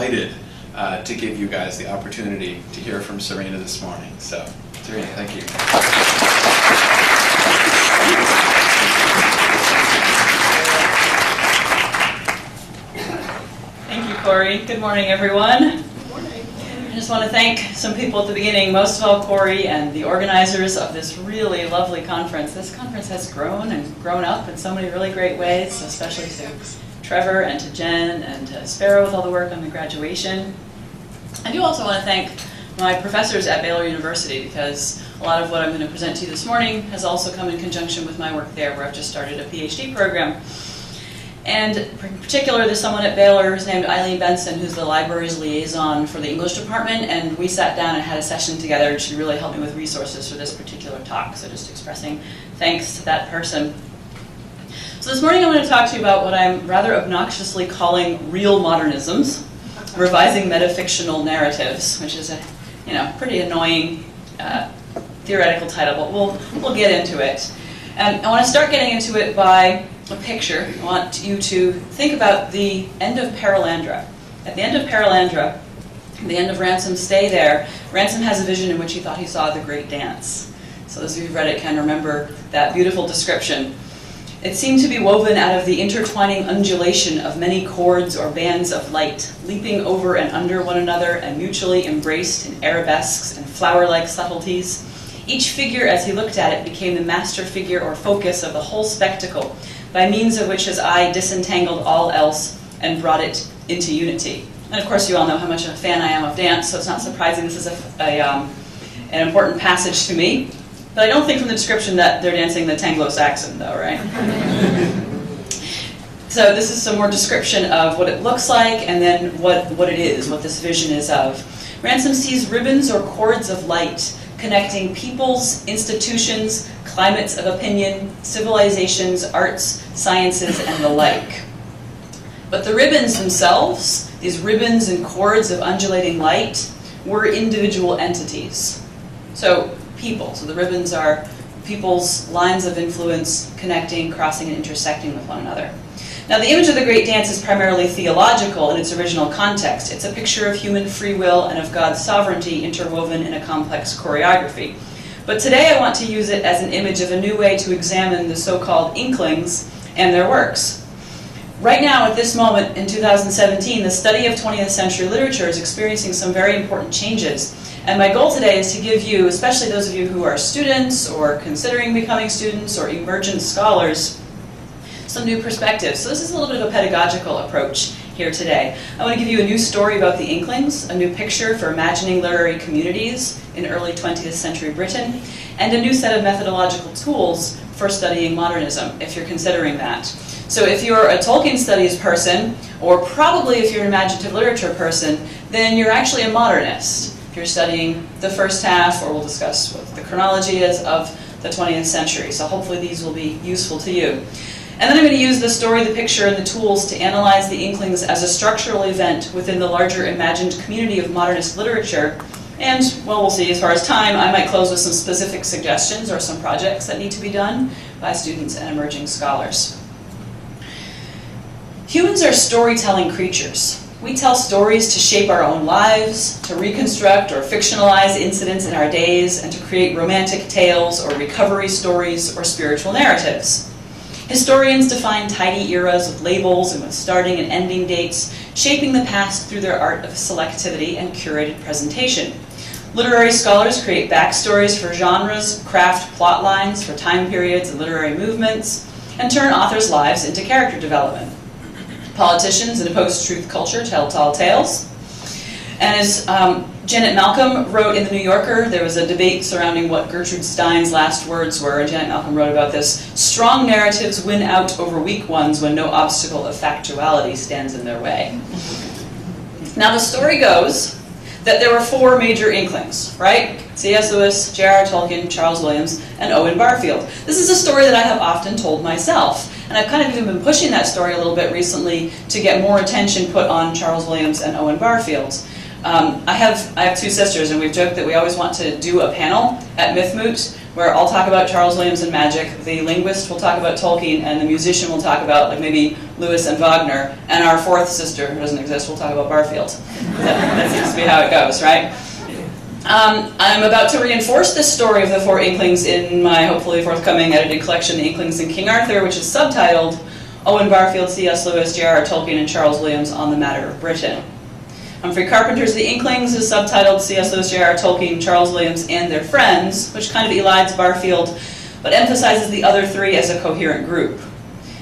delighted to give you guys the opportunity to hear from Sørina this morning. So, Sørina, thank you. Thank you, Corey. Good morning, everyone. Good morning. I just want to thank some people at the beginning, most of all Corey and the organizers of this really lovely conference. This conference has grown and grown up in so many really great ways, especially to Trevor and to Jen and to Sparrow with all the work on the graduation. I do also want to thank my professors at Baylor University, because a lot of what I'm going to present to you this morning has also come in conjunction with my work there, where I've just started a PhD program. And in particular, there's someone at Baylor who's named Eileen Benson, who's the library's liaison for the English department, and we sat down and had a session together, and she really helped me with resources for this particular talk, so just expressing thanks to that person. So this morning I'm going to talk to you about what I'm rather obnoxiously calling real modernisms, revising metafictional narratives, which is a pretty annoying theoretical title, but we'll get into it. And I want to start getting into it by a picture. I want you to think about the end of Paralandra. At the end of Paralandra, the end of Ransom's stay there, Ransom has a vision in which he thought he saw the Great Dance. So those of you who've read it can remember that beautiful description. It seemed to be woven out of the intertwining undulation of many chords or bands of light, leaping over and under one another and mutually embraced in arabesques and flower-like subtleties. Each figure, as he looked at it, became the master figure or focus of the whole spectacle, by means of which his eye disentangled all else and brought it into unity. And of course, you all know how much a fan I am of dance, so it's not surprising this is an important passage to me. But I don't think from the description that they're dancing the Anglo-Saxon, though, right? So this is some more description of what it looks like, and then what it is, what this vision is of. Ransom sees ribbons or cords of light connecting peoples, institutions, climates of opinion, civilizations, arts, sciences, and the like. But the ribbons themselves, these ribbons and cords of undulating light, were individual entities. So people. So the ribbons are people's lines of influence connecting, crossing, and intersecting with one another. Now, the image of the Great Dance is primarily theological in its original context. It's a picture of human free will and of God's sovereignty interwoven in a complex choreography. But today I want to use it as an image of a new way to examine the so-called Inklings and their works. Right now, at this moment in 2017, the study of 20th century literature is experiencing some very important changes. And my goal today is to give you, especially those of you who are students or considering becoming students or emergent scholars, some new perspectives. So this is a little bit of a pedagogical approach here today. I want to give you a new story about the Inklings, a new picture for imagining literary communities in early 20th century Britain, and a new set of methodological tools for studying modernism, if you're considering that. So if you're a Tolkien studies person, or probably if you're an imaginative literature person, then you're actually a modernist. If you're studying the first half, or we'll discuss what the chronology is of the 20th century. So hopefully these will be useful to you. And then I'm going to use the story, the picture, and the tools to analyze the Inklings as a structural event within the larger imagined community of modernist literature. And, well, we'll see as far as time, I might close with some specific suggestions or some projects that need to be done by students and emerging scholars. Humans are storytelling creatures. We tell stories to shape our own lives, to reconstruct or fictionalize incidents in our days, and to create romantic tales or recovery stories or spiritual narratives. Historians define tidy eras with labels and with starting and ending dates, shaping the past through their art of selectivity and curated presentation. Literary scholars create backstories for genres, craft plot lines for time periods and literary movements, and turn authors' lives into character development. Politicians in a post-truth culture tell tall tales. And as Janet Malcolm wrote in The New Yorker, there was a debate surrounding what Gertrude Stein's last words were, and Janet Malcolm wrote about this: strong narratives win out over weak ones when no obstacle of factuality stands in their way. Now the story goes that there were four major Inklings, right? C.S. Lewis, JRR Tolkien, Charles Williams, and Owen Barfield. This is a story that I have often told myself, and I've kind of even been pushing that story a little bit recently to get more attention put on Charles Williams and Owen Barfield. I have two sisters, and we've joked that we always want to do a panel at Mythmoot where I'll talk about Charles Williams and magic, the linguist will talk about Tolkien, and the musician will talk about like maybe Lewis and Wagner, and our fourth sister, who doesn't exist, will talk about Barfield. That seems to be how it goes, right? I'm about to reinforce this story of the four Inklings in my hopefully forthcoming edited collection, The Inklings in King Arthur, which is subtitled Owen Barfield, C.S. Lewis, JRR Tolkien, and Charles Williams on the Matter of Britain. Humphrey Carpenter's The Inklings is subtitled C.S. Lewis, JRR Tolkien, Charles Williams, and Their Friends, which kind of elides Barfield, but emphasizes the other three as a coherent group.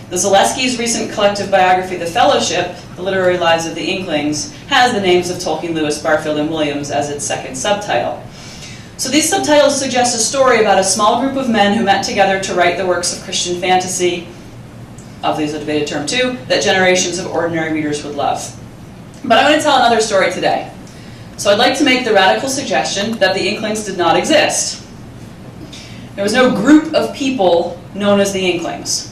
The Zalewski's recent collective biography, The Fellowship, The Literary Lives of the Inklings, has the names of Tolkien, Lewis, Barfield, and Williams as its second subtitle. So these subtitles suggest a story about a small group of men who met together to write the works of Christian fantasy, obviously a debated term too, that generations of ordinary readers would love. But I'm going to tell another story today. So I'd like to make the radical suggestion that the Inklings did not exist. There was no group of people known as the Inklings.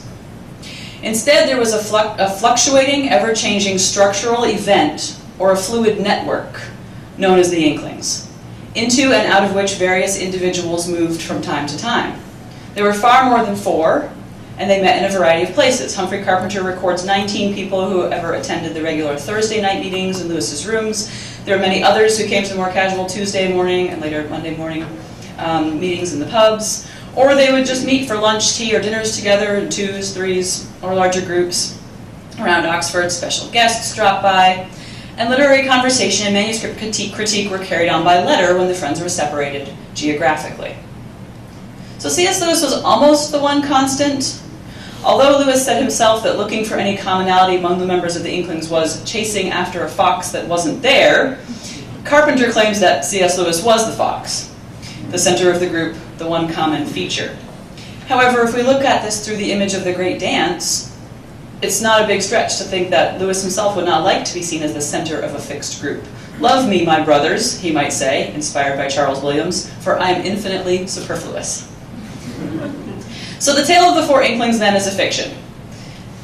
Instead, there was a fluctuating, ever-changing structural event, or a fluid network, known as the Inklings, into and out of which various individuals moved from time to time. There were far more than four, and they met in a variety of places. Humphrey Carpenter records 19 people who ever attended the regular Thursday night meetings in Lewis's rooms. There are many others who came to the more casual Tuesday morning and later Monday morning meetings in the pubs. Or they would just meet for lunch, tea, or dinners together in twos, threes, or larger groups around Oxford. Special guests dropped by, and literary conversation and manuscript critique were carried on by letter when the friends were separated geographically. So C.S. Lewis was almost the one constant. Although Lewis said himself that looking for any commonality among the members of the Inklings was chasing after a fox that wasn't there, Carpenter claims that C.S. Lewis was the fox, the center of the group, the one common feature. However, if we look at this through the image of the Great Dance, it's not a big stretch to think that Lewis himself would not like to be seen as the center of a fixed group. "Love me, my brothers," he might say, inspired by Charles Williams, "for I am infinitely superfluous." So the tale of the four Inklings then is a fiction.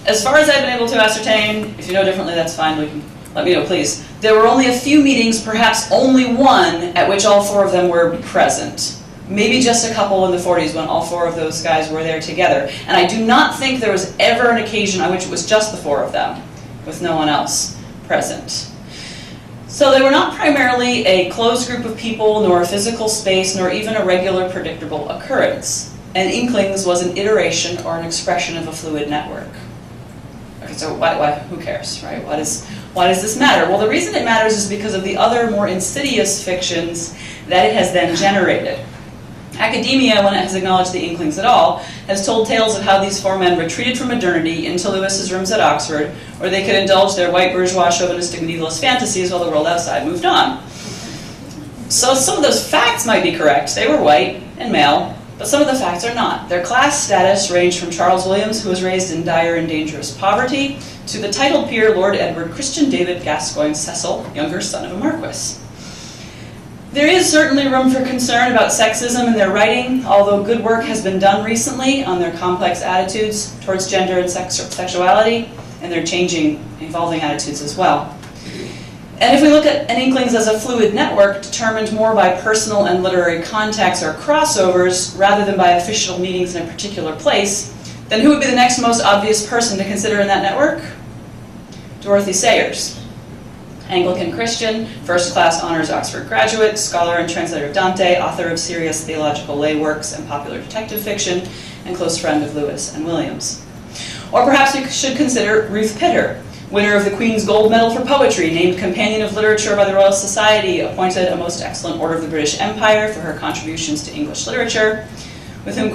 As far as I've been able to ascertain, if you know differently, that's fine, let me know please. There were only a few meetings, perhaps only one, at which all four of them were present. Maybe just a couple in the 40s when all four of those guys were there together. And I do not think there was ever an occasion on which it was just the four of them, with no one else present. So they were not primarily a closed group of people, nor a physical space, nor even a regular predictable occurrence. And Inklings was an iteration or an expression of a fluid network. Okay, so who cares, right? Why does this matter? Well, the reason it matters is because of the other more insidious fictions that it has then generated. Academia, when it has acknowledged the Inklings at all, has told tales of how these four men retreated from modernity into Lewis's rooms at Oxford, where they could indulge their white bourgeois chauvinistic medievalist fantasies while the world outside moved on. So some of those facts might be correct. They were white and male, but some of the facts are not. Their class status ranged from Charles Williams, who was raised in dire and dangerous poverty, to the titled peer Lord Edward Christian David Gascoigne Cecil, younger son of a marquis. There is certainly room for concern about sexism in their writing, although good work has been done recently on their complex attitudes towards gender and sexuality, and their changing, evolving attitudes as well. And if we look at an Inklings as a fluid network determined more by personal and literary contacts or crossovers rather than by official meetings in a particular place, then who would be the next most obvious person to consider in that network? Dorothy Sayers. Anglican Christian, first-class honors Oxford graduate, scholar and translator of Dante, author of serious theological lay works and popular detective fiction, and close friend of Lewis and Williams. Or perhaps we should consider Ruth Pitter, winner of the Queen's Gold Medal for Poetry, named Companion of Literature by the Royal Society, appointed a Most Excellent Order of the British Empire for her contributions to English literature, with whom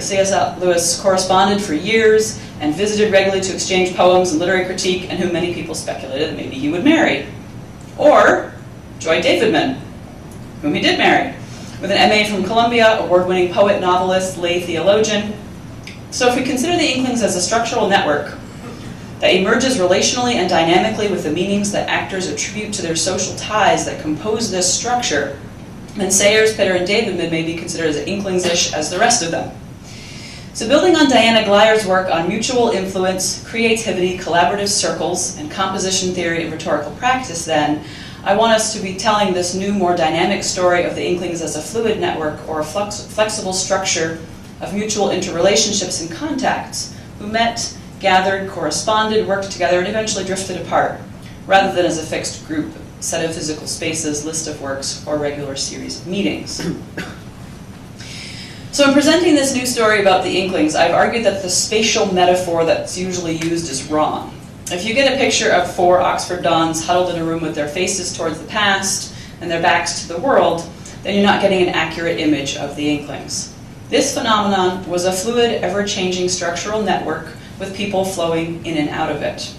C.S. Lewis corresponded for years and visited regularly to exchange poems and literary critique, and whom many people speculated that maybe he would marry. Or Joy Davidman, whom he did marry, with an MA from Columbia, award-winning poet, novelist, lay theologian. So if we consider the Inklings as a structural network that emerges relationally and dynamically with the meanings that actors attribute to their social ties that compose this structure, then Sayers, Pitter, and Davidman may be considered as Inklings-ish as the rest of them. So building on Diana Gleyer's work on mutual influence, creativity, collaborative circles, and composition theory and rhetorical practice then, I want us to be telling this new, more dynamic story of the Inklings as a fluid network or a flexible structure of mutual interrelationships and contacts who met, gathered, corresponded, worked together, and eventually drifted apart, rather than as a fixed group, set of physical spaces, list of works, or regular series of meetings. So in presenting this new story about the Inklings, I've argued that the spatial metaphor that's usually used is wrong. If you get a picture of 4 Oxford dons huddled in a room with their faces towards the past and their backs to the world, then you're not getting an accurate image of the Inklings. This phenomenon was a fluid, ever-changing structural network with people flowing in and out of it.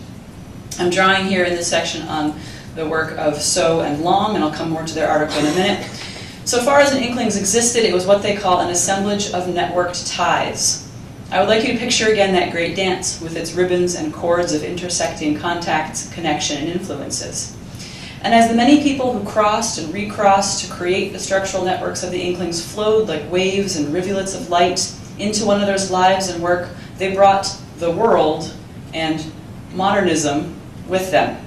I'm drawing here in this section on the work of So and Long, and I'll come more to their article in a minute. So far as an Inklings existed, it was what they call an assemblage of networked ties. I would like you to picture again that great dance with its ribbons and cords of intersecting contacts, connection, and influences. And as the many people who crossed and recrossed to create the structural networks of the Inklings flowed like waves and rivulets of light into one another's lives and work, they brought the world and modernism with them.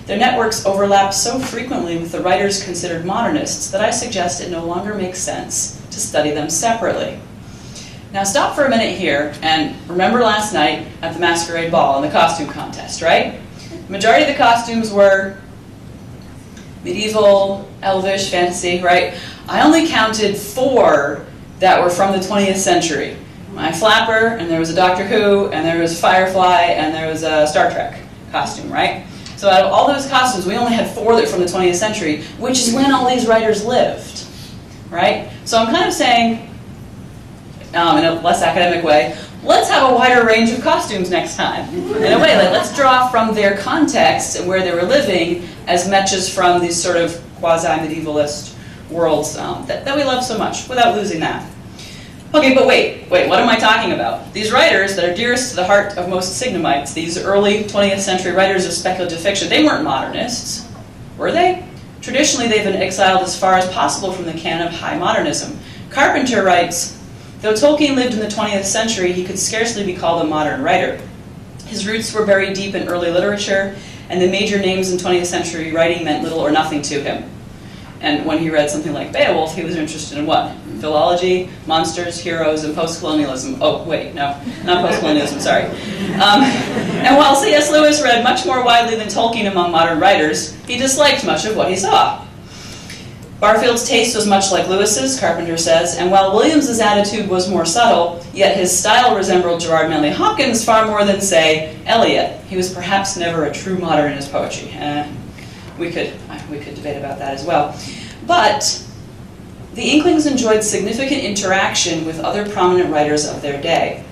Their networks overlap so frequently with the writers considered modernists that I suggest it no longer makes sense to study them separately. Now stop for a minute here and remember last night at the Masquerade Ball and the costume contest, right? The majority of the costumes were medieval, elvish, fantasy, right? I only counted 4 that were from the 20th century. My flapper, and there was a Doctor Who, and there was Firefly, and there was a Star Trek costume, right? So out of all those costumes, we only had 4 that were from the 20th century, which is when all these writers lived, right? So I'm kind of saying, in a less academic way, let's have a wider range of costumes next time. In a way, like, let's draw from their context and where they were living as much as from these sort of quasi-medievalist worlds that we love so much, without losing that. Okay, but wait, what am I talking about? These writers that are dearest to the heart of most Signumites, these early 20th century writers of speculative fiction, they weren't modernists, were they? Traditionally, they've been exiled as far as possible from the canon of high modernism. Carpenter writes, though Tolkien lived in the 20th century, he could scarcely be called a modern writer. His roots were buried deep in early literature, and the major names in 20th century writing meant little or nothing to him. And when he read something like Beowulf, he was interested in what? Philology, monsters, heroes, and post-colonialism. Oh, wait, no, not post-colonialism, sorry. And while C.S. Lewis read much more widely than Tolkien among modern writers, he disliked much of what he saw. Barfield's taste was much like Lewis's, Carpenter says, and while Williams's attitude was more subtle, yet his style resembled Gerard Manley Hopkins far more than, say, Eliot. He was perhaps never a true modern in his poetry. We could debate about that as well. But the Inklings enjoyed significant interaction with other prominent writers of their day.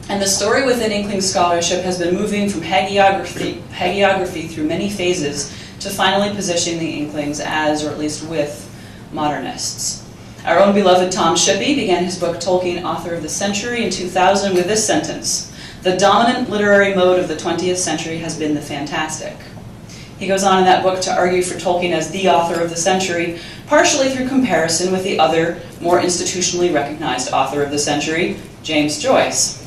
And the story within Inkling scholarship has been moving from hagiography through many phases to finally positioning the Inklings as, or at least with, modernists. Our own beloved Tom Shippey began his book Tolkien, Author of the Century in 2000 with this sentence: "The dominant literary mode of the 20th century has been the fantastic." He goes on in that book to argue for Tolkien as the author of the century, partially through comparison with the other, more institutionally recognized author of the century, James Joyce.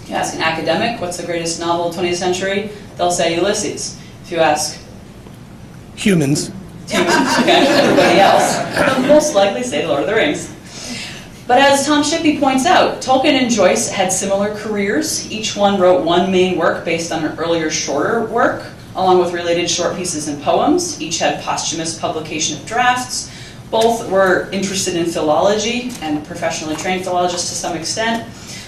If you ask an academic, what's the greatest novel of the 20th century? They'll say Ulysses. If you ask humans, okay, everybody else, they'll most likely say The Lord of the Rings. But as Tom Shippey points out, Tolkien and Joyce had similar careers. Each one wrote one main work based on an earlier, shorter work, along with related short pieces and poems. Each had posthumous publication of drafts. Both were interested in philology and professionally trained philologists to some extent.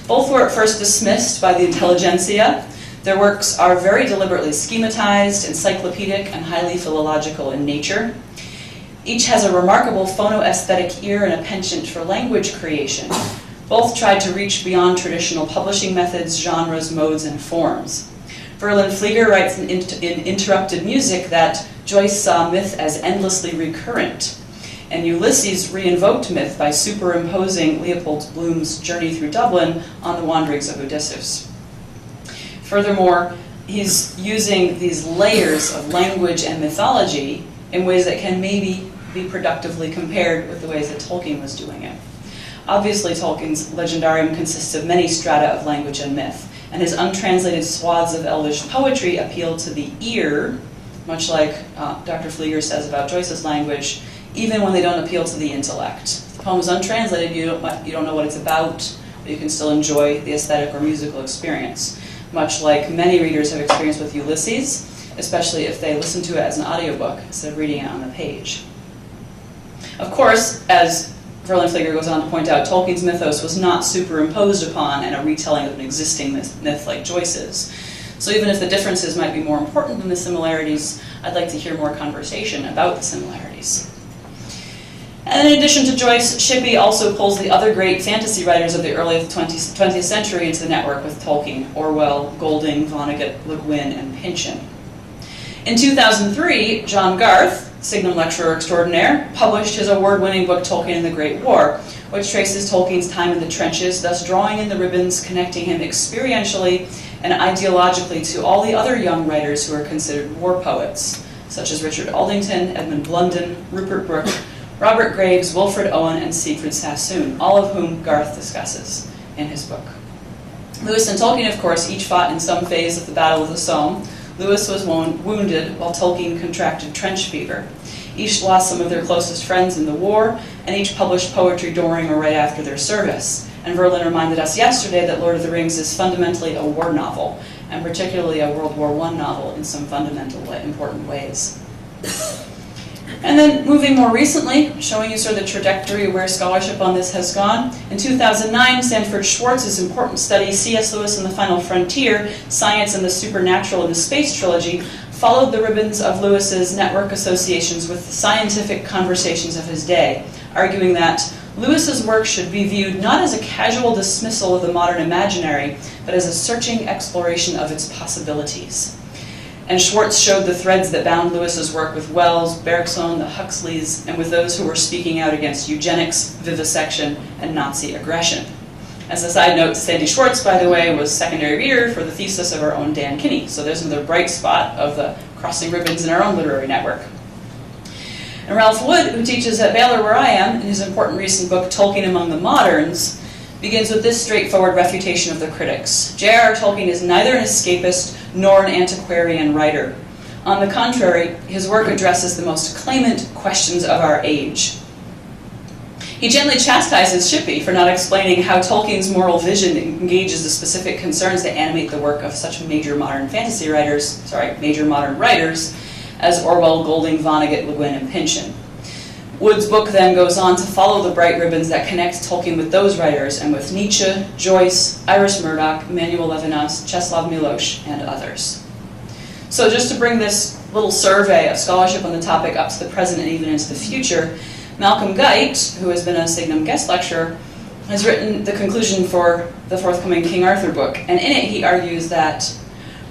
Both were at first dismissed by the intelligentsia. Their works are very deliberately schematized, encyclopedic, and highly philological in nature. Each has a remarkable phonoaesthetic ear and a penchant for language creation. Both tried to reach beyond traditional publishing methods, genres, modes, and forms. Verlyn Flieger writes in Interrupted Music that Joyce saw myth as endlessly recurrent, and Ulysses reinvoked myth by superimposing Leopold Bloom's Journey Through Dublin on the wanderings of Odysseus. Furthermore, he's using these layers of language and mythology in ways that can maybe be productively compared with the ways that Tolkien was doing it. Obviously, Tolkien's legendarium consists of many strata of language and myth, and his untranslated swaths of elvish poetry appeal to the ear much like Dr. Flieger says about Joyce's language, even when they don't appeal to the intellect. If the poem is untranslated, you don't know what it's about, but you can still enjoy the aesthetic or musical experience, much like many readers have experienced with Ulysses, especially if they listen to it as an audiobook instead of reading it on the page. Of course, as Verlin Flieger goes on to point out, Tolkien's mythos was not superimposed upon and a retelling of an existing myth like Joyce's. So even if the differences might be more important than the similarities, I'd like to hear more conversation about the similarities. And in addition to Joyce, Shippey also pulls the other great fantasy writers of the early 20th century into the network with Tolkien: Orwell, Golding, Vonnegut, Le Guin, and Pynchon. In 2003, John Garth, Signum lecturer extraordinaire, published his award-winning book Tolkien the Great War, which traces Tolkien's time in the trenches, thus drawing in the ribbons connecting him experientially and ideologically to all the other young writers who are considered war poets, such as Richard Aldington, Edmund Blunden, Rupert Brooke, Robert Graves, Wilfred Owen, and Siegfried Sassoon, all of whom Garth discusses in his book. Lewis and Tolkien, of course, each fought in some phase of the Battle of the Somme. Lewis was wounded, while Tolkien contracted trench fever. Each lost some of their closest friends in the war, and each published poetry during or right after their service. And Verlin reminded us yesterday that Lord of the Rings is fundamentally a war novel, and particularly a World War I novel in some fundamental, important ways. And then moving more recently, showing you sort of the trajectory where scholarship on this has gone. In 2009, Sanford Schwartz's important study, C.S. Lewis and the Final Frontier, Science and the Supernatural in the Space Trilogy, followed the ribbons of Lewis's network associations with the scientific conversations of his day, arguing that Lewis's work should be viewed not as a casual dismissal of the modern imaginary, but as a searching exploration of its possibilities. And Schwartz showed the threads that bound Lewis's work with Wells, Bergson, the Huxleys, and with those who were speaking out against eugenics, vivisection, and Nazi aggression. As a side note, Sandy Schwartz, by the way, was secondary reader for the thesis of our own Dan Kinney, so there's another bright spot of the crossing ribbons in our own literary network. And Ralph Wood, who teaches at Baylor where I am, in his important recent book, Tolkien Among the Moderns, begins with this straightforward refutation of the critics. JRR Tolkien is neither an escapist nor an antiquarian writer. On the contrary, his work addresses the most clamant questions of our age. He gently chastises Shippey for not explaining how Tolkien's moral vision engages the specific concerns that animate the work of such major modern writers as Orwell, Golding, Vonnegut, Le Guin, and Pynchon. Wood's book then goes on to follow the bright ribbons that connect Tolkien with those writers and with Nietzsche, Joyce, Iris Murdoch, Emmanuel Levinas, Czeslaw Milosz, and others. So just to bring this little survey of scholarship on the topic up to the present and even into the future, Malcolm Guite, who has been a Signum guest lecturer, has written the conclusion for the forthcoming King Arthur book, and in it he argues that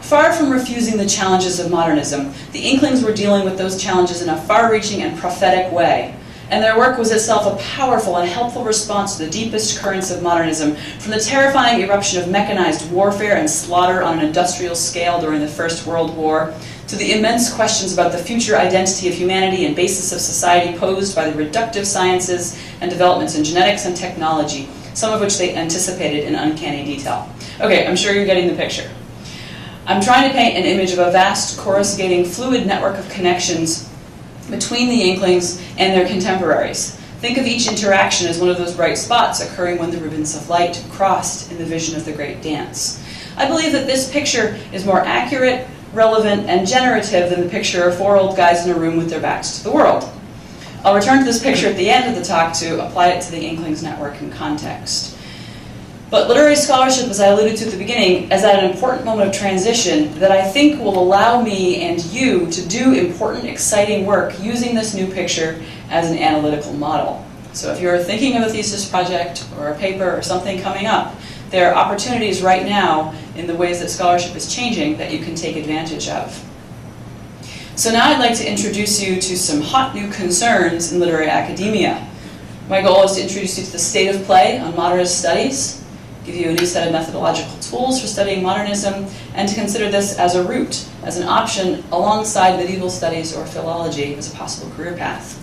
far from refusing the challenges of modernism, the Inklings were dealing with those challenges in a far-reaching and prophetic way, and their work was itself a powerful and helpful response to the deepest currents of modernism, from the terrifying eruption of mechanized warfare and slaughter on an industrial scale during the First World War, to the immense questions about the future identity of humanity and basis of society posed by the reductive sciences and developments in genetics and technology, some of which they anticipated in uncanny detail. Okay, I'm sure you're getting the picture. I'm trying to paint an image of a vast, coruscating, fluid network of connections between the Inklings and their contemporaries. Think of each interaction as one of those bright spots occurring when the ribbons of light crossed in the vision of the great dance. I believe that this picture is more accurate, relevant, and generative than the picture of four old guys in a room with their backs to the world. I'll return to this picture at the end of the talk to apply it to the Inklings network in context. But literary scholarship, as I alluded to at the beginning, is at an important moment of transition that I think will allow me and you to do important, exciting work using this new picture as an analytical model. So if you're thinking of a thesis project or a paper or something coming up, there are opportunities right now in the ways that scholarship is changing that you can take advantage of. So now I'd like to introduce you to some hot new concerns in literary academia. My goal is to introduce you to the state of play on modernist studies, give you a new set of methodological tools for studying modernism, and to consider this as a route, as an option alongside medieval studies or philology as a possible career path.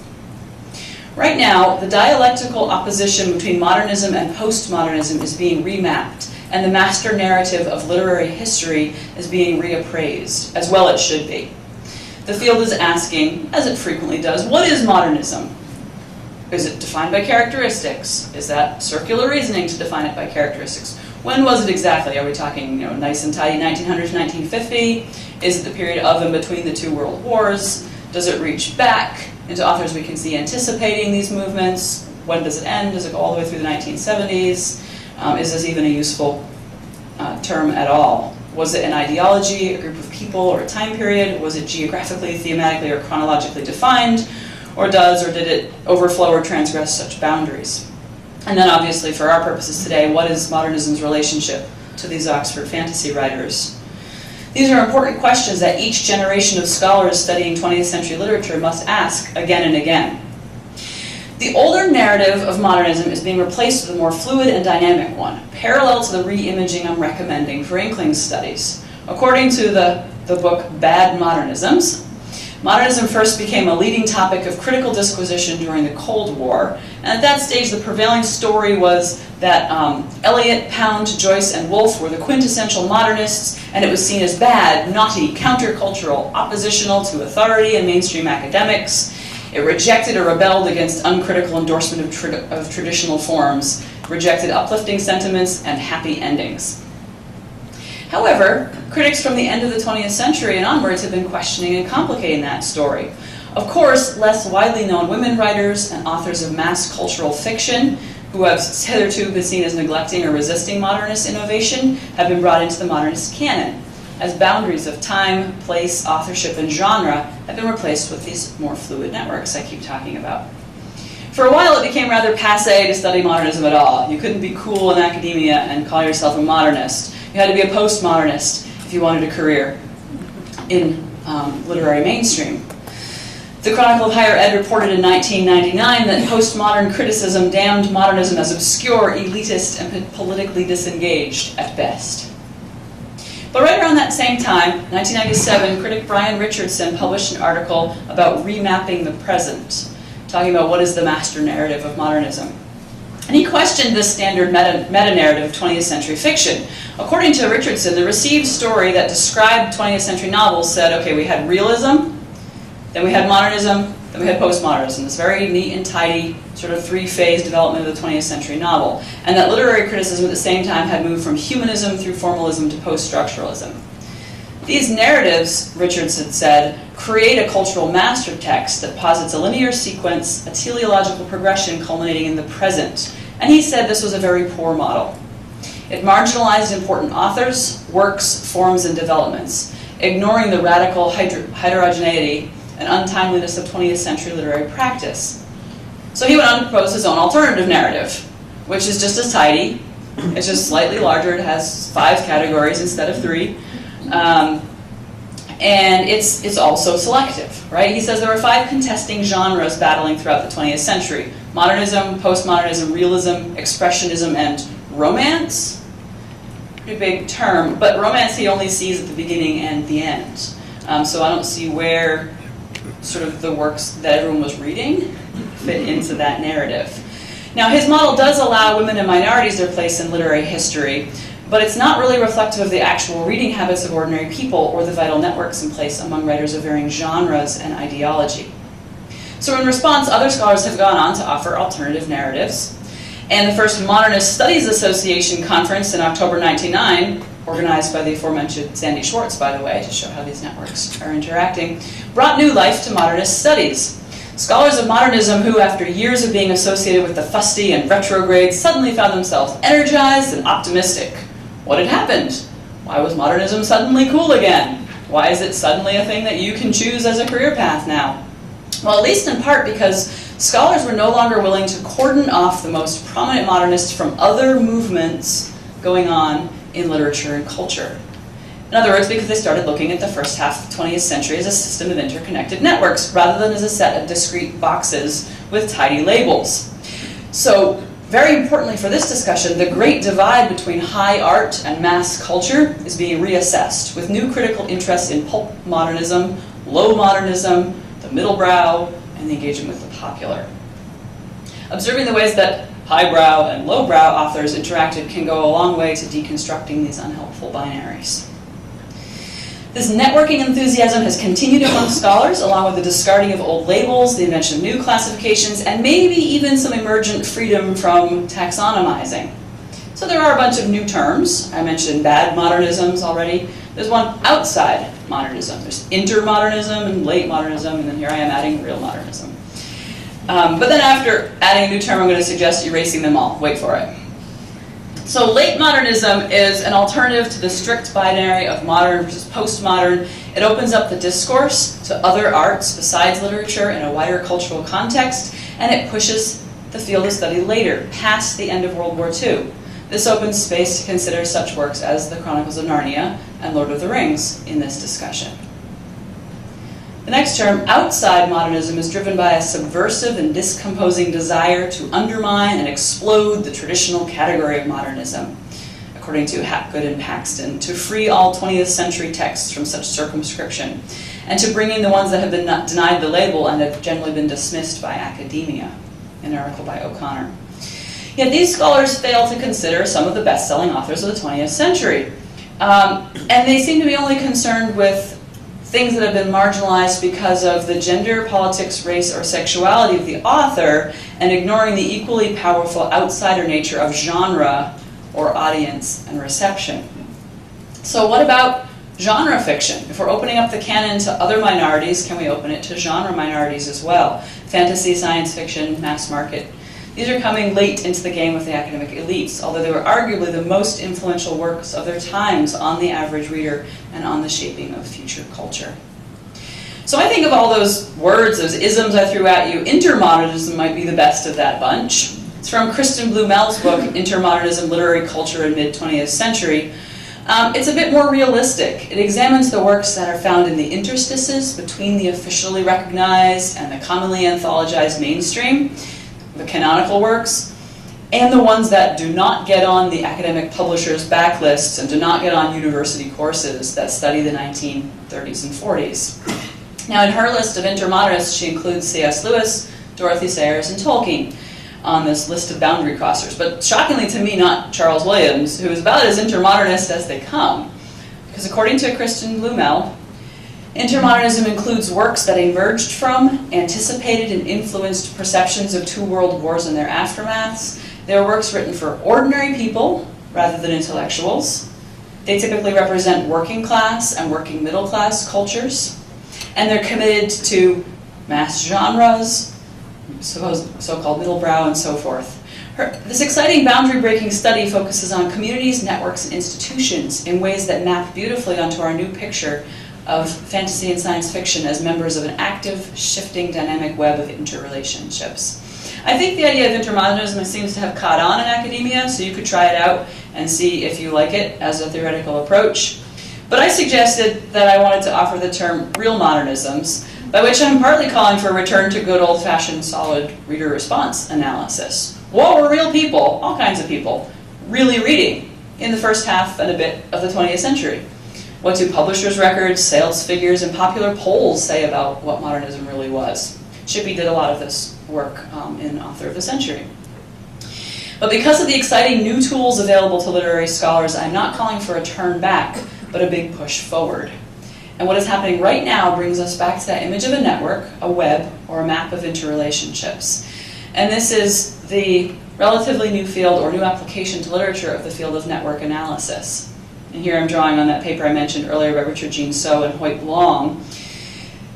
Right now, the dialectical opposition between modernism and postmodernism is being remapped, and the master narrative of literary history is being reappraised, as well it should be. the field is asking, as it frequently does, what is modernism? Is it defined by characteristics? Is that circular reasoning to define it by characteristics? When was it exactly? Are we talking, nice and tidy 1900 to 1950? Is it the period of and between the two world wars? Does it reach back into authors we can see anticipating these movements? When does it end? Does it go all the way through the 1970s? Is this even a useful term at all? Was it an ideology, a group of people, or a time period? Was it geographically, thematically, or chronologically defined? Or did it overflow or transgress such boundaries? And then obviously for our purposes today, what is modernism's relationship to these Oxford fantasy writers? These are important questions that each generation of scholars studying 20th century literature must ask again and again. The older narrative of modernism is being replaced with a more fluid and dynamic one, parallel to the re-imaging I'm recommending for Inklings studies. According to the book Bad Modernisms, modernism first became a leading topic of critical disquisition during the Cold War, and at that stage the prevailing story was that Eliot, Pound, Joyce, and Woolf were the quintessential modernists, and it was seen as bad, naughty, countercultural, oppositional to authority and mainstream academics. It rejected or rebelled against uncritical endorsement of traditional forms, rejected uplifting sentiments and happy endings. However, critics from the end of the 20th century and onwards have been questioning and complicating that story. Of course, less widely known women writers and authors of mass cultural fiction, who have hitherto been seen as neglecting or resisting modernist innovation, have been brought into the modernist canon, as boundaries of time, place, authorship, and genre have been replaced with these more fluid networks I keep talking about. For a while, it became rather passé to study modernism at all. You couldn't be cool in academia and call yourself a modernist. You had to be a postmodernist if you wanted a career in literary mainstream. The Chronicle of Higher Ed reported in 1999 that postmodern criticism damned modernism as obscure, elitist, and politically disengaged at best. But right around that same time, 1997, critic Brian Richardson published an article about remapping the present, talking about what is the master narrative of modernism. And he questioned this standard meta-narrative of 20th century fiction. According to Richardson, the received story that described 20th century novels said, okay, we had realism, then we had modernism, then we had postmodernism, this very neat and tidy sort of three-phase development of the 20th century novel. And that literary criticism at the same time had moved from humanism through formalism to post-structuralism. These narratives, Richardson said, create a cultural master text that posits a linear sequence, a teleological progression culminating in the present. And he said this was a very poor model. It marginalized important authors, works, forms, and developments, ignoring the radical heterogeneity and untimeliness of 20th century literary practice. So he went on to propose his own alternative narrative, which is just as tidy. It's just slightly larger. It has 5 categories instead of 3. And it's also selective, right? He says there were 5 contesting genres battling throughout the 20th century. Modernism, postmodernism, realism, expressionism, and romance. Pretty big term, but romance he only sees at the beginning and the end. So I don't see where sort of the works that everyone was reading fit into that narrative. Now, his model does allow women and minorities their place in literary history, but it's not really reflective of the actual reading habits of ordinary people or the vital networks in place among writers of varying genres and ideology. So in response, other scholars have gone on to offer alternative narratives. And the first Modernist Studies Association conference in October 1999, organized by the aforementioned Sandy Schwartz, by the way, to show how these networks are interacting, brought new life to modernist studies. Scholars of modernism who, after years of being associated with the fusty and retrograde, suddenly found themselves energized and optimistic. What had happened? Why was modernism suddenly cool again? Why is it suddenly a thing that you can choose as a career path now? Well, at least in part because scholars were no longer willing to cordon off the most prominent modernists from other movements going on in literature and culture. In other words, because they started looking at the first half of the 20th century as a system of interconnected networks, rather than as a set of discrete boxes with tidy labels. So, very importantly for this discussion, the great divide between high art and mass culture is being reassessed, with new critical interests in pulp modernism, low modernism, the middle brow, and the engagement with the popular. Observing the ways that highbrow and lowbrow authors interacted can go a long way to deconstructing these unhelpful binaries. This networking enthusiasm has continued among scholars, along with the discarding of old labels, the invention of new classifications, and maybe even some emergent freedom from taxonomizing. So there are a bunch of new terms. I mentioned bad modernisms already. There's one outside modernism. There's intermodernism and late modernism, and then here I am adding real modernism. But then after adding a new term, I'm going to suggest erasing them all. Wait for it. So late modernism is an alternative to the strict binary of modern versus postmodern. It opens up the discourse to other arts besides literature in a wider cultural context, and it pushes the field of study later, past the end of World War II. This opens space to consider such works as the Chronicles of Narnia and Lord of the Rings in this discussion. The next term, outside modernism, is driven by a subversive and discomposing desire to undermine and explode the traditional category of modernism, according to Hapgood and Paxton, to free all 20th century texts from such circumscription, and to bring in the ones that have been denied the label and have generally been dismissed by academia, an article by O'Connor. Yet these scholars fail to consider some of the best-selling authors of the 20th century, and they seem to be only concerned with things that have been marginalized because of the gender, politics, race, or sexuality of the author, and ignoring the equally powerful outsider nature of genre or audience and reception. So what about genre fiction? If we're opening up the canon to other minorities, can we open it to genre minorities as well? Fantasy, science fiction, mass market. These are coming late into the game with the academic elites, although they were arguably the most influential works of their times on the average reader and on the shaping of future culture. So I think of all those words, those isms I threw at you, intermodernism might be the best of that bunch. It's from Kristen Blumel's book, Intermodernism, Literary Culture in Mid-20th Century. It's a bit more realistic. It examines the works that are found in the interstices between the officially recognized and the commonly anthologized mainstream, the canonical works, and the ones that do not get on the academic publishers' backlists and do not get on university courses that study the 1930s and 40s. Now, in her list of intermodernists, she includes C.S. Lewis, Dorothy Sayers, and Tolkien on this list of boundary crossers. But shockingly to me, not Charles Williams, who is about as intermodernist as they come. Because according to Kristen Blumel, intermodernism includes works that emerged from, anticipated, and influenced perceptions of two world wars and their aftermaths. They are works written for ordinary people rather than intellectuals. They typically represent working class and working middle class cultures. And they're committed to mass genres, so-called middlebrow, and so forth. This exciting boundary-breaking study focuses on communities, networks, and institutions in ways that map beautifully onto our new picture of fantasy and science fiction as members of an active, shifting, dynamic web of interrelationships. I think the idea of intermodernism seems to have caught on in academia, so you could try it out and see if you like it as a theoretical approach. But I suggested that I wanted to offer the term real modernisms, by which I'm partly calling for a return to good old-fashioned solid reader response analysis. What were real people, all kinds of people, really reading in the first half and a bit of the 20th century? What do publishers' records, sales figures, and popular polls say about what modernism really was? Shippey did a lot of this work in Author of the Century. But because of the exciting new tools available to literary scholars, I'm not calling for a turn back, but a big push forward. And what is happening right now brings us back to that image of a network, a web, or a map of interrelationships. And this is the relatively new field or new application to literature of the field of network analysis. And here I'm drawing on that paper I mentioned earlier by Richard Jean So and Hoyt Long.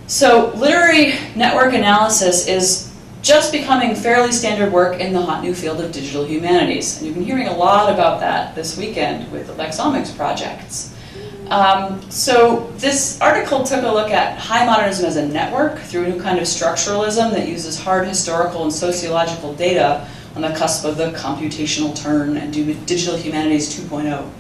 So literary network analysis is just becoming fairly standard work in the hot new field of digital humanities. And you've been hearing a lot about that this weekend with the Lexomics projects. So this article took a look at high modernism as a network through a new kind of structuralism that uses hard historical and sociological data on the cusp of the computational turn and digital humanities 2.0.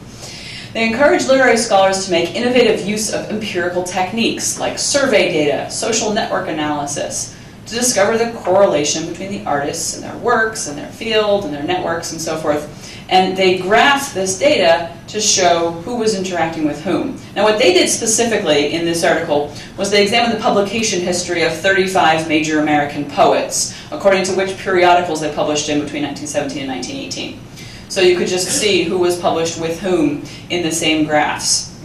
They encourage literary scholars to make innovative use of empirical techniques like survey data, social network analysis, to discover the correlation between the artists and their works and their field and their networks and so forth. And they graphed this data to show who was interacting with whom. Now what they did specifically in this article was they examined the publication history of 35 major American poets, according to which periodicals they published in between 1917 and 1918. So you could just see who was published with whom in the same graphs.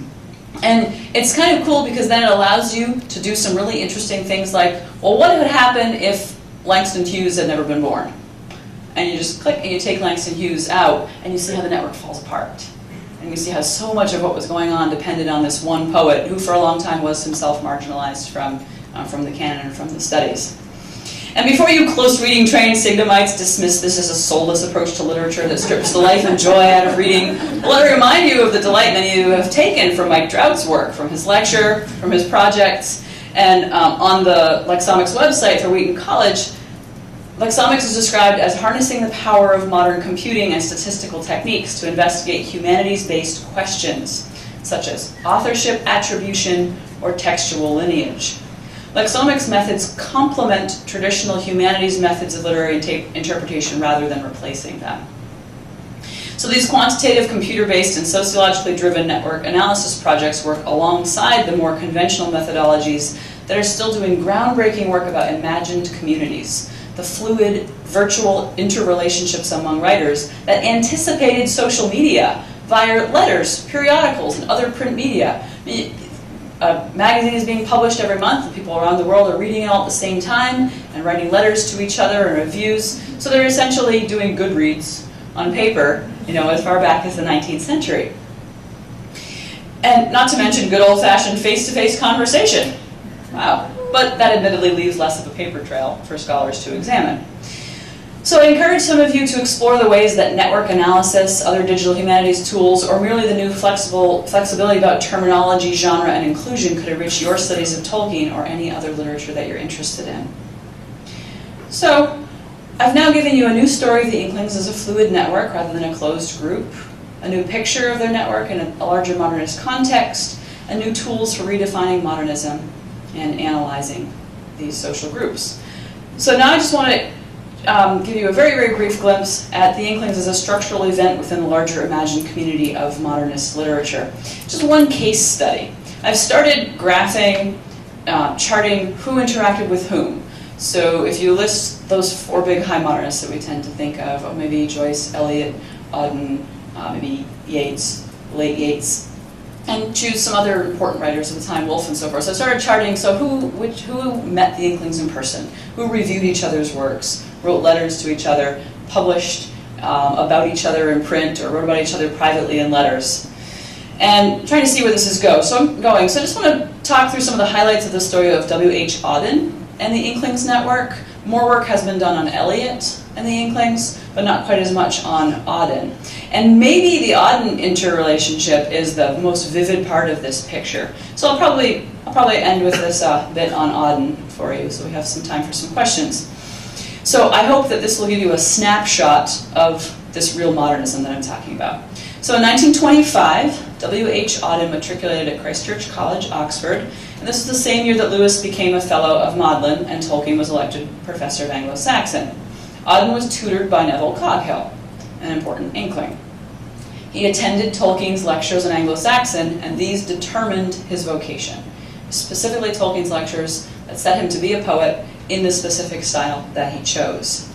And it's kind of cool because then it allows you to do some really interesting things like, well, what would happen if Langston Hughes had never been born? And you just click and you take Langston Hughes out and you see how the network falls apart. And you see how so much of what was going on depended on this one poet who for a long time was himself marginalized from the canon and from the studies. And before you close reading trained Signumites dismiss this as a soulless approach to literature that strips the life and joy out of reading, let me remind you of the delight many of you have taken from Mike Drout's work, from his lecture, from his projects, and on the Lexomics website for Wheaton College, Lexomics is described as harnessing the power of modern computing and statistical techniques to investigate humanities-based questions, such as authorship, attribution, or textual lineage. Lexomics methods complement traditional humanities methods of literary interpretation rather than replacing them. So these quantitative, computer-based, and sociologically driven network analysis projects work alongside the more conventional methodologies that are still doing groundbreaking work about imagined communities, the fluid, virtual interrelationships among writers that anticipated social media via letters, periodicals, and other print media. A magazine is being published every month, and people around the world are reading it all at the same time and writing letters to each other and reviews. So they're essentially doing Goodreads on paper, as far back as the 19th century. And not to mention good old-fashioned face-to-face conversation. Wow. But that admittedly leaves less of a paper trail for scholars to examine. So I encourage some of you to explore the ways that network analysis, other digital humanities tools, or merely the new flexibility about terminology, genre, and inclusion could enrich your studies of Tolkien or any other literature that you're interested in. So I've now given you a new story of the Inklings as a fluid network rather than a closed group, a new picture of their network in a larger modernist context, and new tools for redefining modernism and analyzing these social groups. So now I just want to give you a very, very brief glimpse at the Inklings as a structural event within the larger imagined community of modernist literature. Just one case study. I've started graphing, charting who interacted with whom. So if you list those four big high modernists that we tend to think of, maybe Joyce, Eliot, Auden, maybe Yeats, late Yeats, and choose some other important writers of the time, Woolf and so forth. So I started charting, so who met the Inklings in person, who reviewed each other's works, wrote letters to each other, published about each other in print, or wrote about each other privately in letters. And trying to see where this is going. So I'm going. So I just want to talk through some of the highlights of the story of W.H. Auden and the Inklings network. More work has been done on Eliot and the Inklings, but not quite as much on Auden. And maybe the Auden interrelationship is the most vivid part of this picture. So I'll probably end with this bit on Auden for you, so we have some time for some questions. So I hope that this will give you a snapshot of this real modernism that I'm talking about. So in 1925, W.H. Auden matriculated at Christ Church College, Oxford, and this is the same year that Lewis became a Fellow of Magdalen and Tolkien was elected Professor of Anglo-Saxon. Auden was tutored by Neville Coghill, an important Inkling. He attended Tolkien's lectures in Anglo-Saxon, and these determined his vocation, specifically Tolkien's lectures that set him to be a poet in the specific style that he chose.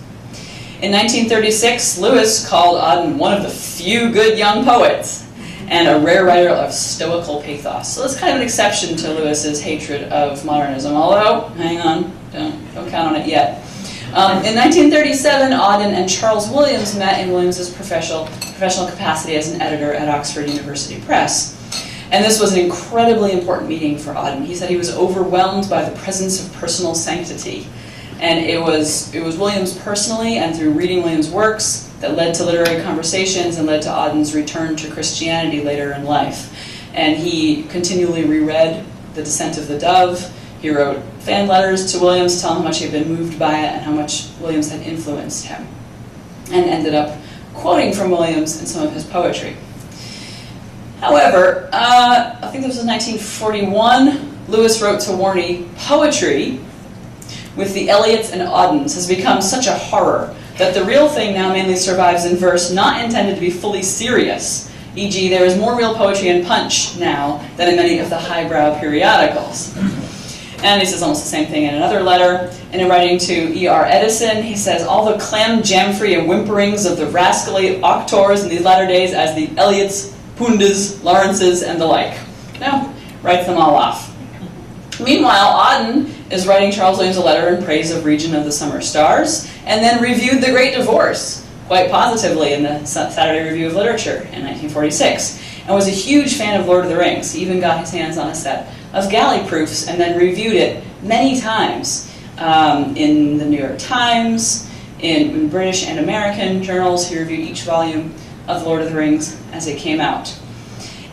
In 1936, Lewis called Auden one of the few good young poets and a rare writer of stoical pathos. So that's kind of an exception to Lewis's hatred of modernism, although, hang on, don't count on it yet. In 1937, Auden and Charles Williams met in Williams's professional capacity as an editor at Oxford University Press. And this was an incredibly important meeting for Auden. He said he was overwhelmed by the presence of personal sanctity. And it was Williams personally and through reading Williams' works that led to literary conversations and led to Auden's return to Christianity later in life. And he continually reread The Descent of the Dove. He wrote fan letters to Williams telling how much he had been moved by it and how much Williams had influenced him. And ended up quoting from Williams in some of his poetry. However, I think this was 1941, Lewis wrote to Warney, "Poetry with the Eliots and Audens has become such a horror that the real thing now mainly survives in verse not intended to be fully serious, e.g. there is more real poetry in Punch now than in many of the highbrow periodicals." And he says almost the same thing in another letter. And in writing to E.R. Edison, he says, "All the clam jamfrey and whimperings of the rascally octors in these latter days as the Eliots, Pundas, Lawrences, and the like." Now, writes them all off. Meanwhile, Auden is writing Charles Williams a letter in praise of Region of the Summer Stars, and then reviewed The Great Divorce quite positively in the Saturday Review of Literature in 1946, and was a huge fan of Lord of the Rings. He even got his hands on a set of galley proofs and then reviewed it many times in the New York Times, in British and American journals. He reviewed each volume of Lord of the Rings as it came out.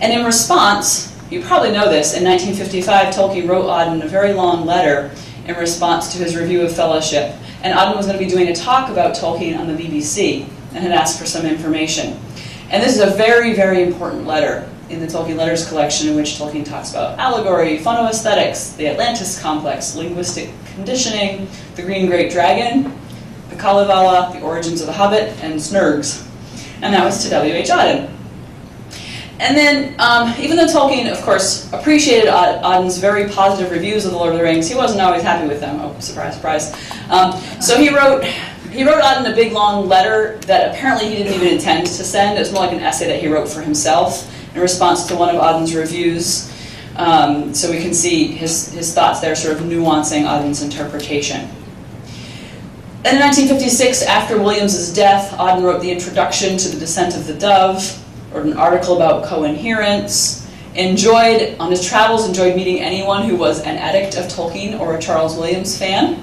And in response, you probably know this, in 1955 Tolkien wrote Auden a very long letter in response to his review of Fellowship. And Auden was going to be doing a talk about Tolkien on the BBC and had asked for some information. And this is a very, very important letter in the Tolkien Letters collection, in which Tolkien talks about allegory, phonoaesthetics, the Atlantis complex, linguistic conditioning, the Green Great Dragon, the Kalevala, the origins of the Hobbit, and Snurgs. And that was to W.H. Auden. And then, even though Tolkien, of course, appreciated Auden's very positive reviews of The Lord of the Rings, he wasn't always happy with them. Oh, surprise, surprise. So he wrote Auden a big, long letter that apparently he didn't even intend to send. It was more like an essay that he wrote for himself in response to one of Auden's reviews. So we can see his thoughts there sort of nuancing Auden's interpretation. And in 1956, after Williams's death, Auden wrote the introduction to The Descent of the Dove, wrote an article about coherence, on his travels, enjoyed meeting anyone who was an addict of Tolkien or a Charles Williams fan.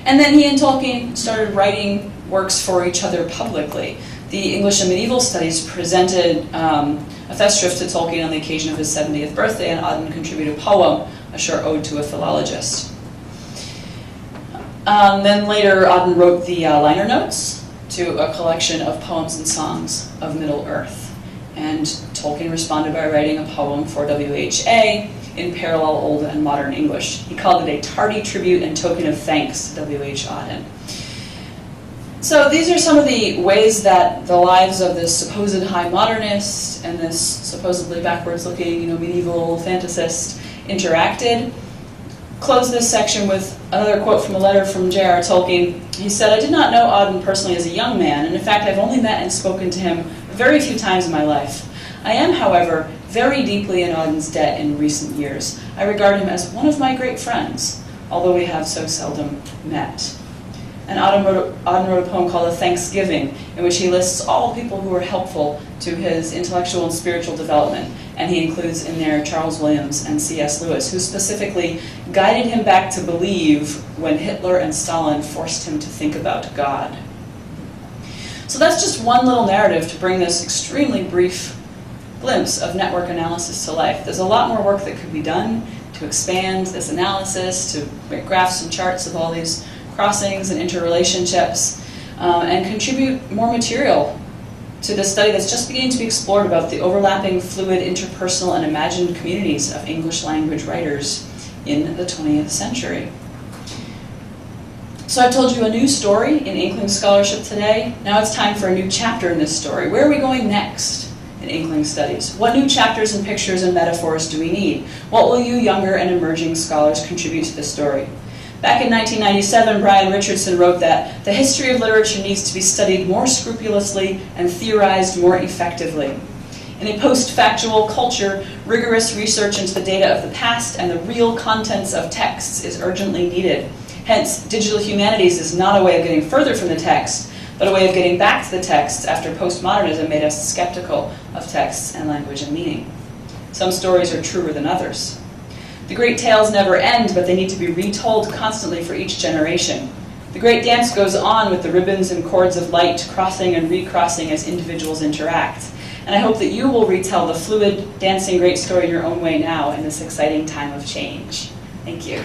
And then he and Tolkien started writing works for each other publicly. The English and Medieval Studies presented a festschrift to Tolkien on the occasion of his 70th birthday, and Auden contributed a poem, a short ode to a philologist. Then later, Auden wrote the liner notes to a collection of poems and songs of Middle-earth. And Tolkien responded by writing a poem for WHA in parallel Old and Modern English. He called it a tardy tribute and token of thanks to W.H. Auden. So these are some of the ways that the lives of this supposed high modernist and this supposedly backwards-looking, medieval fantasist interacted. Close this section with another quote from a letter from JRR Tolkien. He said, "I did not know Auden personally as a young man, and in fact I've only met and spoken to him very few times in my life. I am, however, very deeply in Auden's debt in recent years. I regard him as one of my great friends, although we have so seldom met." And Auden wrote a poem called A Thanksgiving, in which he lists all people who were helpful to his intellectual and spiritual development. And he includes in there Charles Williams and C.S. Lewis, who specifically guided him back to believe when Hitler and Stalin forced him to think about God. So that's just one little narrative to bring this extremely brief glimpse of network analysis to life. There's a lot more work that could be done to expand this analysis, to make graphs and charts of all these crossings and interrelationships, and contribute more material to this study that's just beginning to be explored about the overlapping, fluid, interpersonal, and imagined communities of English language writers in the 20th century. So I've told you a new story in Inkling scholarship today. Now it's time for a new chapter in this story. Where are we going next in Inkling studies? What new chapters and pictures and metaphors do we need? What will you younger and emerging scholars contribute to this story? Back in 1997, Brian Richardson wrote that the history of literature needs to be studied more scrupulously and theorized more effectively. In a post-factual culture, rigorous research into the data of the past and the real contents of texts is urgently needed. Hence, digital humanities is not a way of getting further from the text, but a way of getting back to the texts after postmodernism made us skeptical of texts and language and meaning. Some stories are truer than others. The great tales never end, but they need to be retold constantly for each generation. The great dance goes on with the ribbons and cords of light crossing and recrossing as individuals interact. And I hope that you will retell the fluid, dancing great story in your own way now in this exciting time of change. Thank you.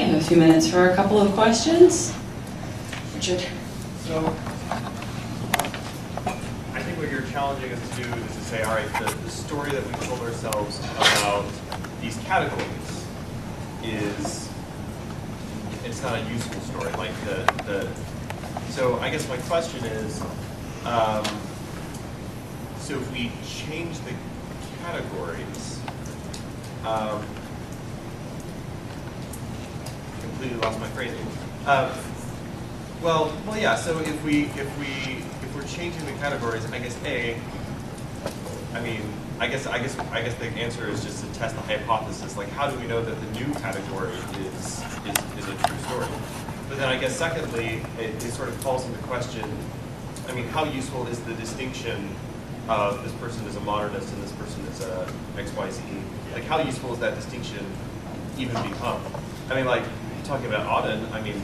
A few minutes for a couple of questions. Richard. So, I think what you're challenging us to do is to say, all right, the story that we told ourselves about these categories it's not a useful story. Like so I guess my question is, so if we change the categories, completely lost my phrasing. Well, yeah. So if we're changing the categories, I guess I guess the answer is just to test the hypothesis. Like, how do we know that the new category is a true story? But then I guess secondly, it sort of calls into question. I mean, how useful is the distinction of this person is a modernist and this person is a XYZ? Like, how useful is that distinction even become? I mean, like, talking about Auden, I mean,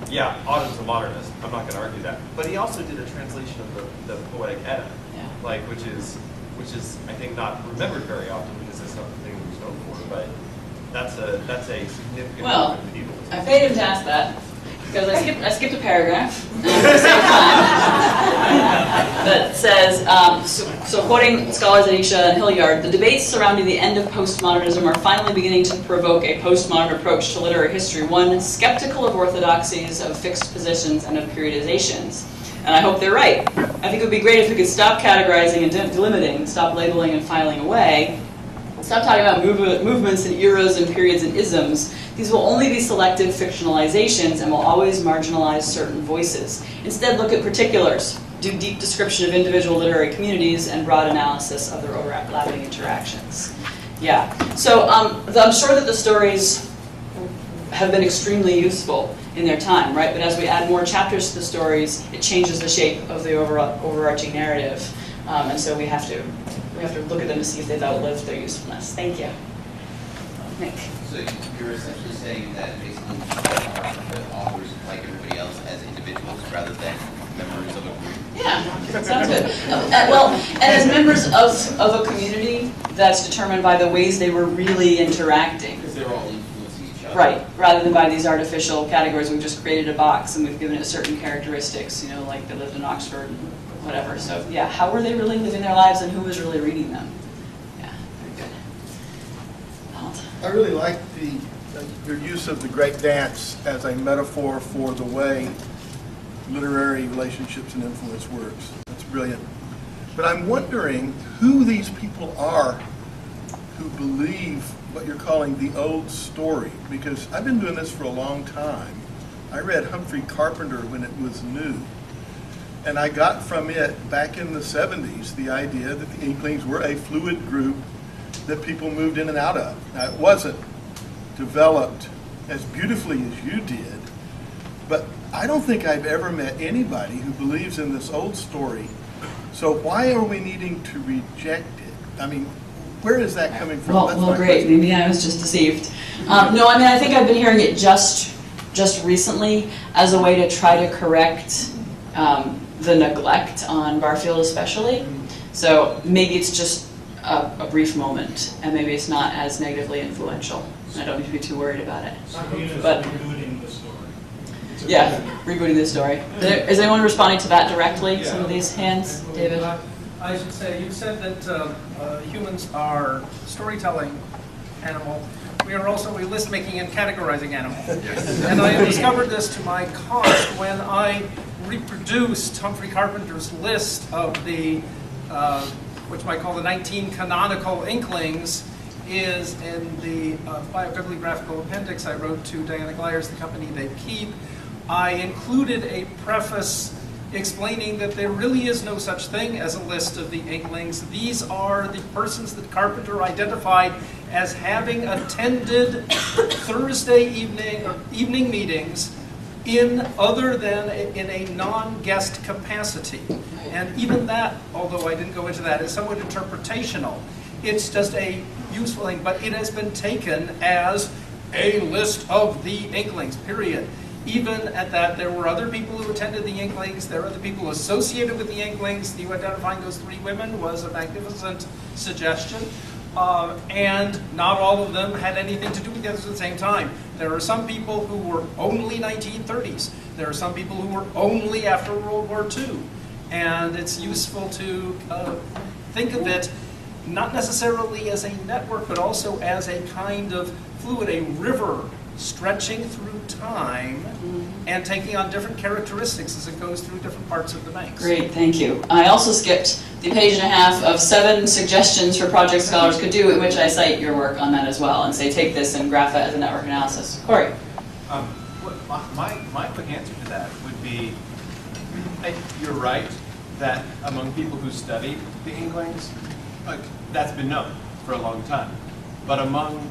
yeah, Auden's a modernist. I'm not going to argue that. But he also did a translation of the Poetic Edda, like, which is I think not remembered very often because it's not the thing he was known for. But that's a significant movement in medievalism. I paid him to ask that. Because I skipped a paragraph at the same time that says, so quoting scholars Anisha and Hilliard, the debates surrounding the end of postmodernism are finally beginning to provoke a postmodern approach to literary history, one skeptical of orthodoxies, of fixed positions, and of periodizations. And I hope they're right. I think it would be great if we could stop categorizing and delimiting, stop labeling and filing away, stop talking about movements and eras and periods and isms. These will only be selective fictionalizations and will always marginalize certain voices. Instead, look at particulars, do deep description of individual literary communities, and broad analysis of their overlapping interactions. Yeah, so I'm sure that the stories have been extremely useful in their time, right? But as we add more chapters to the stories, it changes the shape of the overarching narrative. And so we have to look at them to see if they've outlived their usefulness. Thank you. Nick. So you're essentially saying that basically the authors, like everybody else, as individuals rather than members of a group? Yeah, sounds good. Well, and as members of a community, that's determined by the ways they were really interacting. Because they're all influencing each other. Right, rather than by these artificial categories. We've just created a box and we've given it certain characteristics, you know, like they lived in Oxford and whatever. So yeah, how were they really living their lives and who was really reading them? Yeah, very good. I really like your use of the great dance as a metaphor for the way literary relationships and influence works. That's brilliant. But I'm wondering who these people are who believe what you're calling the old story, because I've been doing this for a long time. I read Humphrey Carpenter when it was new, and I got from it back in the 70s the idea that the Inklings were a fluid group that people moved in and out of. Now, it wasn't developed as beautifully as you did, but I don't think I've ever met anybody who believes in this old story. So why are we needing to reject it? I mean, where is that coming from? Well, great. Maybe I was just deceived. No, I mean, I think I've been hearing it just recently as a way to try to correct the neglect on Barfield especially. So maybe it's just a brief moment, and maybe it's not as negatively influential. I don't need to be too worried about it. But rebooting the story. Yeah, rebooting the story. Is anyone responding to that directly? Some of these hands, David? I should say, you said that humans are storytelling animal. We are also a list-making and categorizing animal. Yes. And I discovered this to my cost when I reproduced Humphrey Carpenter's list of the, which might call the 19 canonical Inklings, is in the biobibliographical appendix I wrote to Diana Gleyer's The Company They Keep. I included a preface explaining that there really is no such thing as a list of the Inklings. These are the persons that Carpenter identified as having attended Thursday evening meetings in other than in a non-guest capacity. And even that, although I didn't go into that, is somewhat interpretational. It's just a useful thing, but it has been taken as a list of the Inklings, period. Even at that, there were other people who attended the Inklings, there were other people associated with the Inklings. You identifying those three women was a magnificent suggestion. And not all of them had anything to do with the others at the same time. There are some people who were only 1930s. There are some people who were only after World War II. And it's useful to think of it not necessarily as a network, but also as a kind of fluid, a river stretching through time and taking on different characteristics as it goes through different parts of the banks. Great, thank you. I also skipped the page and a half of 7 suggestions for project scholars could do, in which I cite your work on that as well, and say take this and graph it as a network analysis. Corey. my quick answer to that would be, you're right that among people who study the Inklings, like, that's been known for a long time. But among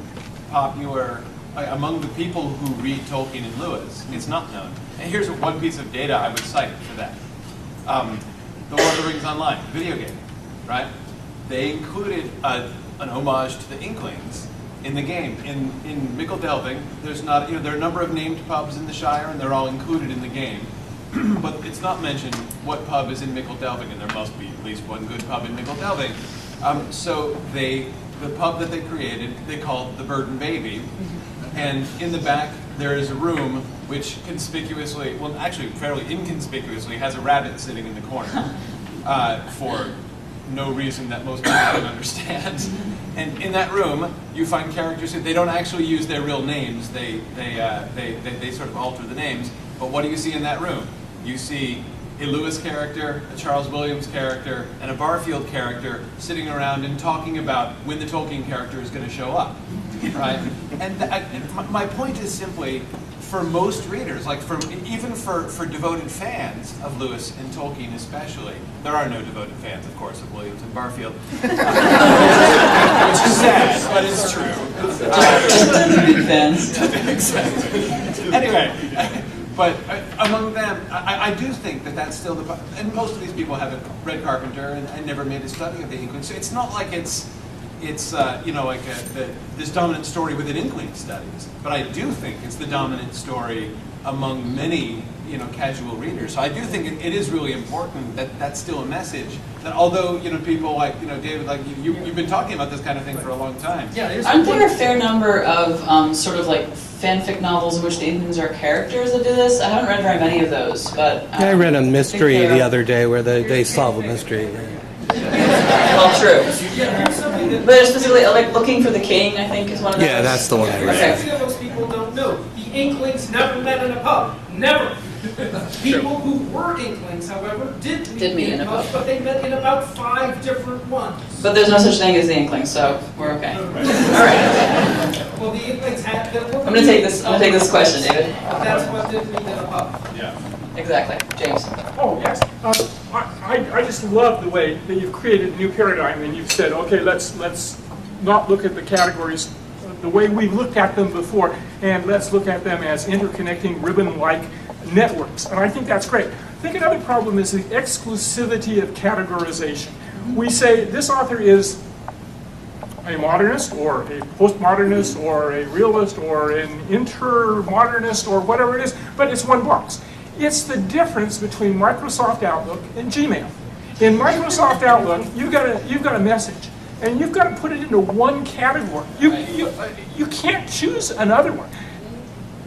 the people who read Tolkien and Lewis, it's not known. And here's one piece of data I would cite for that. The Lord of the Rings Online, video game, right? They included an homage to the Inklings in the game. In Mickle Delving, there's not, there are a number of named pubs in the Shire, and they're all included in the game. But it's not mentioned what pub is in Mickle Delving, and there must be at least one good pub in Mickle Delving. So the pub that they created, they called the Bird and Baby. And in the back, there is a room which conspicuously, well, actually fairly inconspicuously, has a rabbit sitting in the corner for no reason that most people don't understand. And in that room, you find characters who, they don't actually use their real names. They sort of alter the names. But what do you see in that room? You see a Lewis character, a Charles Williams character, and a Barfield character sitting around and talking about when the Tolkien character is going to show up, right? And my point is simply, for most readers, like even for devoted fans of Lewis and Tolkien especially, there are no devoted fans, of course, of Williams and Barfield, which is sad, but it's true. Just big fans. Exactly. Anyway. But among them, I do think that that's still the, and most of these people haven't read Carpenter and never made a study of the Inklings. So it's not like it's like this dominant story within Inkling studies. But I do think it's the dominant story among many, casual readers. So I do think it is really important that that's still a message. That although, people like, David, like you've been talking about this kind of thing for a long time. Yeah, aren't there a fair number of sort of like fanfic novels in which the Inklings are characters that do this? I haven't read very many of those, but I read a mystery the other day where they solve a mystery. Well, true. But specifically, like Looking for the King, I think, is one of those. Yeah, that's the one I read. Okay. Most people don't know. The Inklings never met in a pub. Never. People who were Inklings, however, did meet in a pub, but they met in about 5 different ones. But there's no such thing as the Inklings, so we're okay. All right. Well, the Inklings had their work. I'm gonna take this question, David. That's what did meet in a pub. Yeah. Exactly, James. Oh, yes. I just love the way that you've created a new paradigm and you've said, okay, let's not look at the categories the way we've looked at them before, and let's look at them as interconnecting ribbon-like networks. And I think that's great. I think another problem is the exclusivity of categorization. We say this author is a modernist or a postmodernist or a realist or an intermodernist or whatever it is, but it's one box. It's the difference between Microsoft Outlook and Gmail. In Microsoft Outlook, you've got a message, and you've got to put it into one category. You can't choose another one.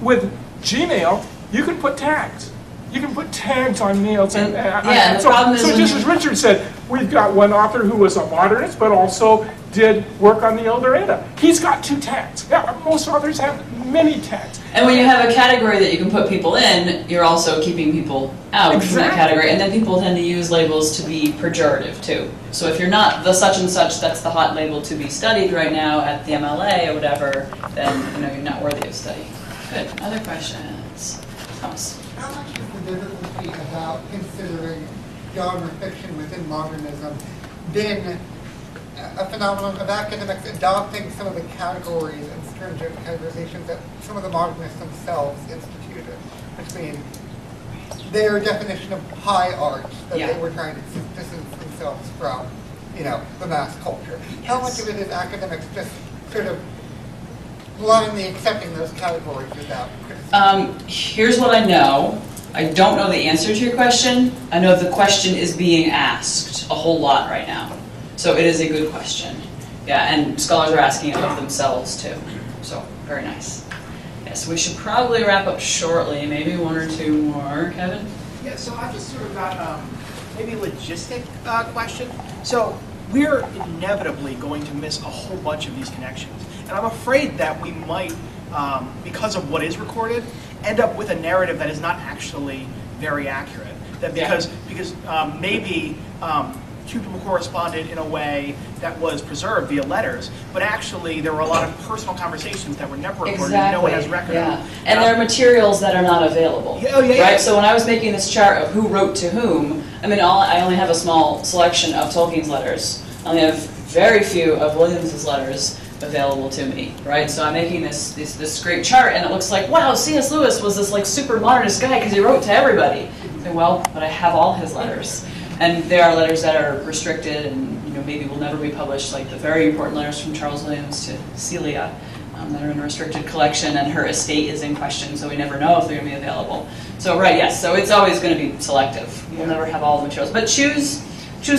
With Gmail, you can put tags. You can put tags on mails. And the problem is so just as Richard said, we've got one author who was a modernist, but also did work on the Elder Edda. He's got 2 tags. Yeah, most authors have many tags. And when you have a category that you can put people in, you're also keeping people out from that category. And then people tend to use labels to be pejorative too. So if you're not the such and such, that's the hot label to be studied right now at the MLA or whatever, then you're not worthy of study. Good. Other questions? Thomas. How much is the difficulty about considering genre fiction within modernism been a phenomenon of academics adopting some of the categories and stringent categorizations that some of the modernists themselves instituted between their definition of high art that they were trying to distance themselves from, the mass culture? Yes. How much of it is academics just sort of blindly accepting those categories without criticism? Here's what I know. I don't know the answer to your question. I know the question is being asked a whole lot right now. So it is a good question. Yeah, and scholars are asking it of themselves too. So, very nice. Yes, we should probably wrap up shortly. Maybe 1 or 2 more. Kevin? Yeah, so I just sort of got maybe a logistic question. So we're inevitably going to miss a whole bunch of these connections. And I'm afraid that we might, because of what is recorded, end up with a narrative that is not actually very accurate. That because maybe two people corresponded in a way that was preserved via letters, but actually there were a lot of personal conversations that were never recorded and no one has record yeah. of. And there are materials that are not available. Yeah, oh, yeah, right? yeah. So when I was making this chart of who wrote to whom, I mean, I only have a small selection of Tolkien's letters. I only have very few of Williams's letters available to me, right? So I'm making this great chart, and it looks like, wow, C.S. Lewis was this like super modernist guy because he wrote to everybody. So, well, but I have all his letters, and there are letters that are restricted, and maybe will never be published, like the very important letters from Charles Williams to Celia that are in a restricted collection, and her estate is in question, so we never know if they're going to be available. So right, yes, so it's always going to be selective. You'll never have all the materials, but choose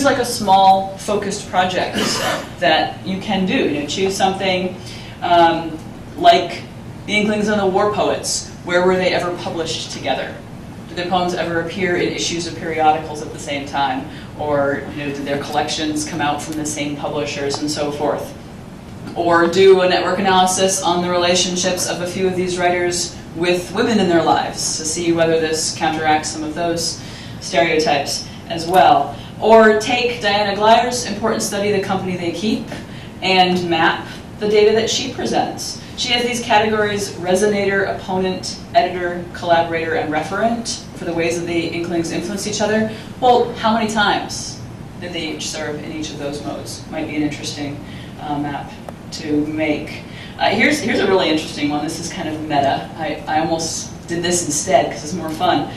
like a small, focused project that you can do. Choose something like the Inklings of War Poets. Where were they ever published together? Did their poems ever appear in issues of periodicals at the same time? Or did their collections come out from the same publishers and so forth? Or do a network analysis on the relationships of a few of these writers with women in their lives to see whether this counteracts some of those stereotypes as well. Or take Diana Gleyer's important study, The Company They Keep, and map the data that she presents. She has these categories: resonator, opponent, editor, collaborator, and referent, for the ways that the Inklings influence each other. Well, how many times did they each serve in each of those modes? Might be an interesting map to make. Here's a really interesting one. This is kind of meta. I almost did this instead because it's more fun.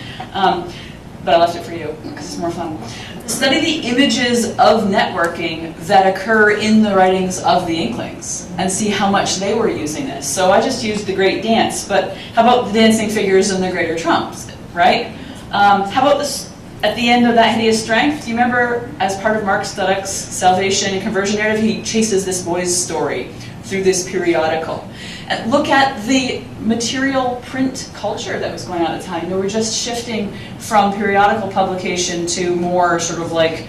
But I left it for you because it's more fun. Study the images of networking that occur in the writings of the Inklings and see how much they were using this. So I just used the Great Dance, but how about the dancing figures in the Greater Trumps, right? How about this at the end of That Hideous Strength? Do you remember, as part of Mark Studdock's Salvation and Conversion narrative, he chases this boy's story through this periodical. And look at the material print culture that was going on at the time. We're just shifting from periodical publication to more sort of like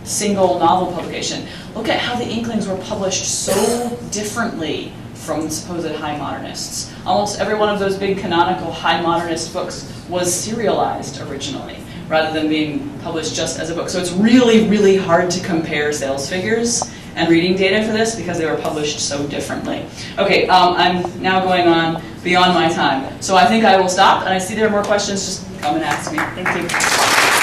single novel publication. Look at how the Inklings were published so differently from supposed high modernists. Almost every one of those big canonical high modernist books was serialized originally, rather than being published just as a book. So it's really, really hard to compare sales figures and reading data for this because they were published so differently. Okay, I'm now going on beyond my time. So I think I will stop, and I see there are more questions. Just come and ask me. Thank you.